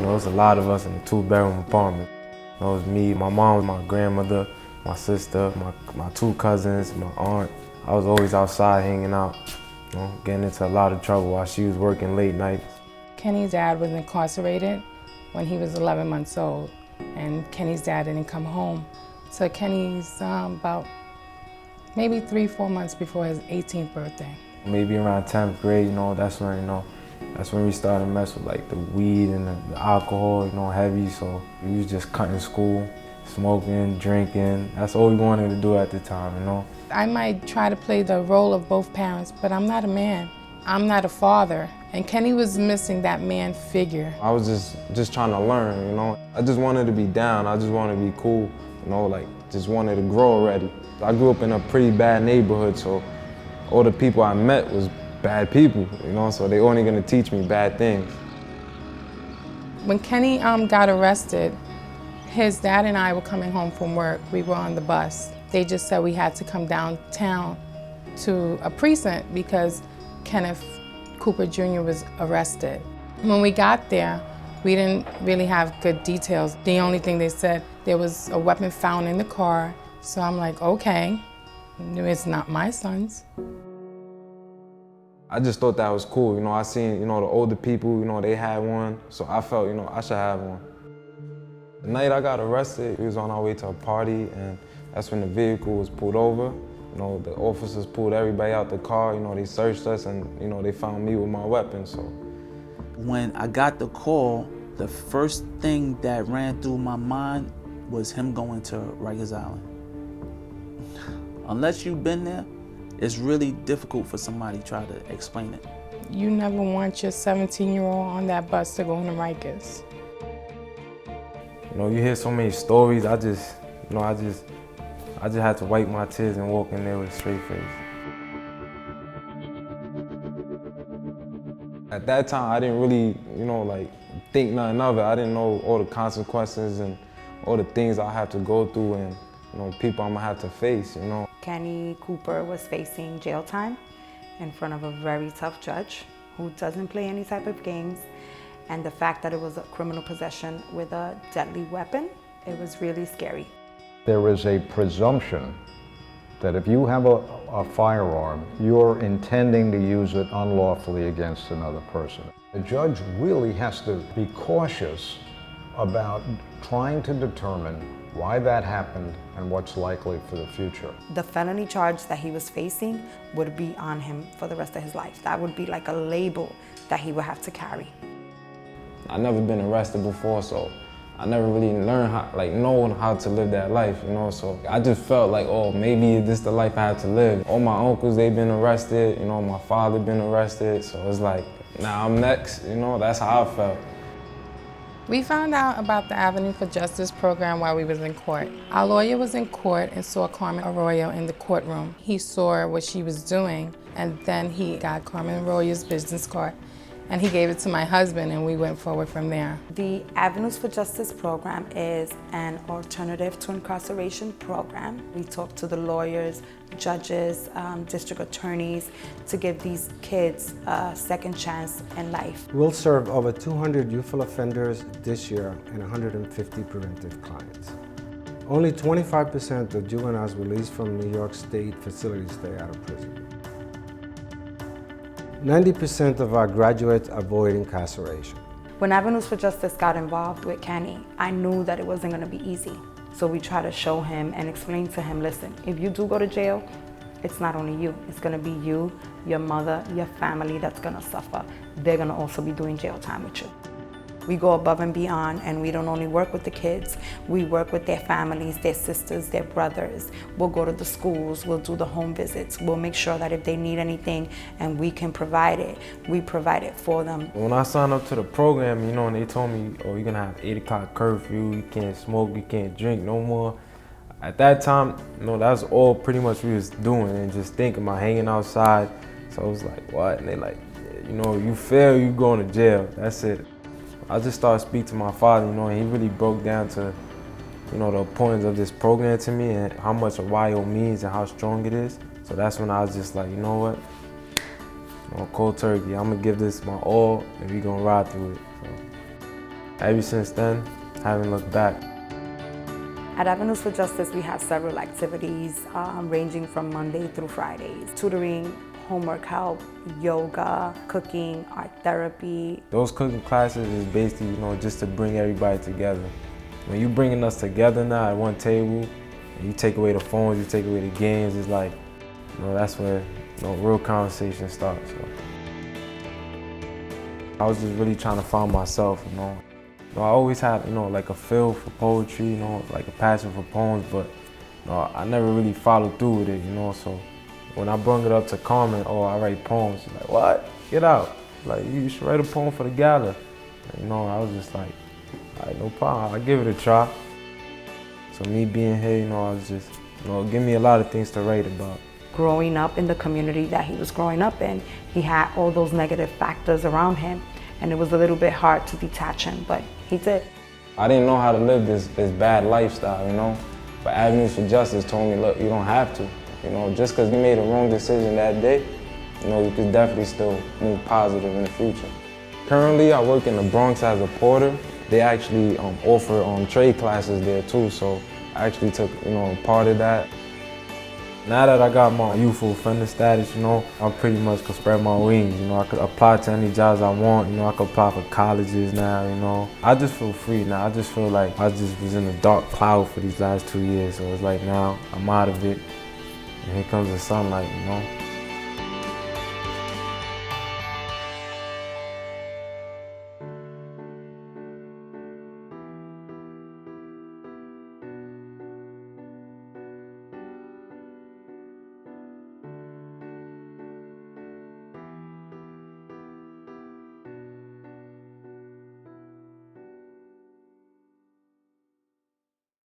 it was a lot of us in a 2-bedroom apartment. It was me, my mom, my grandmother, my sister, my 2 cousins, my aunt. I was always outside hanging out, getting into a lot of trouble while she was working late nights. Kenny's dad was incarcerated when he was 11 months old, and Kenny's dad didn't come home. So Kenny's about maybe 3-4 months before his 18th birthday. Maybe around 10th grade, that's when we started to mess with like the weed and the alcohol, heavy. So we was just cutting school, smoking, drinking. That's all we wanted to do at the time, I might try to play the role of both parents, but I'm not a man. I'm not a father. And Kenny was missing that man figure. I was just trying to learn, I just wanted to be down. I just wanted to be cool, just wanted to grow already. I grew up in a pretty bad neighborhood, so all the people I met was bad people, so they only gonna teach me bad things. When Kenny got arrested, his dad and I were coming home from work. We were on the bus. They just said we had to come downtown to a precinct because Kenneth Cooper Jr. was arrested. When we got there, we didn't really have good details. The only thing they said, there was a weapon found in the car. So I'm like, okay, it's not my son's. I just thought that was cool. I seen, the older people, they had one. So I felt, I should have one. The night I got arrested, we was on our way to a party, and that's when the vehicle was pulled over. The officers pulled everybody out the car, they searched us, and they found me with my weapon, so. When I got the call, the first thing that ran through my mind was him going to Rikers Island. Unless you've been there, it's really difficult for somebody to try to explain it. You never want your 17-year-old on that bus to go to Rikers. You hear so many stories, I just had to wipe my tears and walk in there with a straight face. At that time, I didn't really, think nothing of it. I didn't know all the consequences and all the things I have to go through and, people I'm gonna have to face, Kenny Cooper was facing jail time in front of a very tough judge who doesn't play any type of games. And the fact that it was a criminal possession with a deadly weapon, it was really scary. There is a presumption that if you have a firearm, you're intending to use it unlawfully against another person. The judge really has to be cautious about trying to determine why that happened and what's likely for the future. The felony charge that he was facing would be on him for the rest of his life. That would be like a label that he would have to carry. I've never been arrested before, so I never really learned knowing how to live that life, so I just felt like, oh, maybe this is the life I have to live. All my uncles, they've been arrested, my father been arrested, so it's like, now I'm next, that's how I felt. We found out about the Avenue for Justice program while we was in court. Our lawyer was in court and saw Carmen Arroyo in the courtroom. He saw what she was doing, and then he got Carmen Arroyo's business card, and he gave it to my husband, and we went forward from there. The Avenues for Justice program is an alternative to incarceration program. We talk to the lawyers, judges, district attorneys to give these kids a second chance in life. We'll serve over 200 youthful offenders this year and 150 preventive clients. Only 25% of juveniles released from New York State facilities stay out of prison. 90% of our graduates avoid incarceration. When Avenues for Justice got involved with Kenny, I knew that it wasn't going to be easy. So we try to show him and explain to him, listen, if you do go to jail, it's not only you. It's going to be you, your mother, your family that's going to suffer. They're going to also be doing jail time with you. We go above and beyond, and we don't only work with the kids, we work with their families, their sisters, their brothers. We'll go to the schools, we'll do the home visits, we'll make sure that if they need anything and we can provide it, we provide it for them. When I signed up to the program, and they told me, oh, you're gonna have 8 o'clock curfew, you can't smoke, you can't drink no more. At that time, that's all pretty much we was doing and just thinking about hanging outside. So I was like, what? And they like, you fail, you going to jail, that's it. I just started speaking to my father, and he really broke down to, the importance of this program to me and how much a YO means and how strong it is. So that's when I was just like, you know what? Cold turkey, I'm gonna give this my all and we gonna ride through it. So. Ever since then, I haven't looked back. At Avenues for Justice, we have several activities ranging from Monday through Fridays. Tutoring, homework help, yoga, cooking, art therapy. Those cooking classes is basically, just to bring everybody together. When you bringing us together now at one table, and you take away the phones, you take away the games, it's like, that's where real conversation starts. So. I was just really trying to find myself, I always had, like a feel for poetry, like a passion for poems, but I never really followed through with it, so when I brought it up to Carmen, I write poems, she's like, what? Get out. Like, you should write a poem for the gala. And, I was just like, all right, no problem, I'll give it a try. So me being here, I was just, give me a lot of things to write about. Growing up in the community that he was growing up in, he had all those negative factors around him, and it was a little bit hard to detach him, but he did. I didn't know how to live this bad lifestyle, but Avenues for Justice told me, look, you don't have to. Just because you made a wrong decision that day, you could definitely still move positive in the future. Currently, I work in the Bronx as a porter. They actually offer trade classes there too, so I actually took, part of that. Now that I got my youthful offender status, I pretty much could spread my wings. I could apply to any jobs I want. I could apply for colleges now. I just feel free now. I just feel like I just was in a dark cloud for these last 2 years. So it's like now I'm out of it, and here comes the sunlight.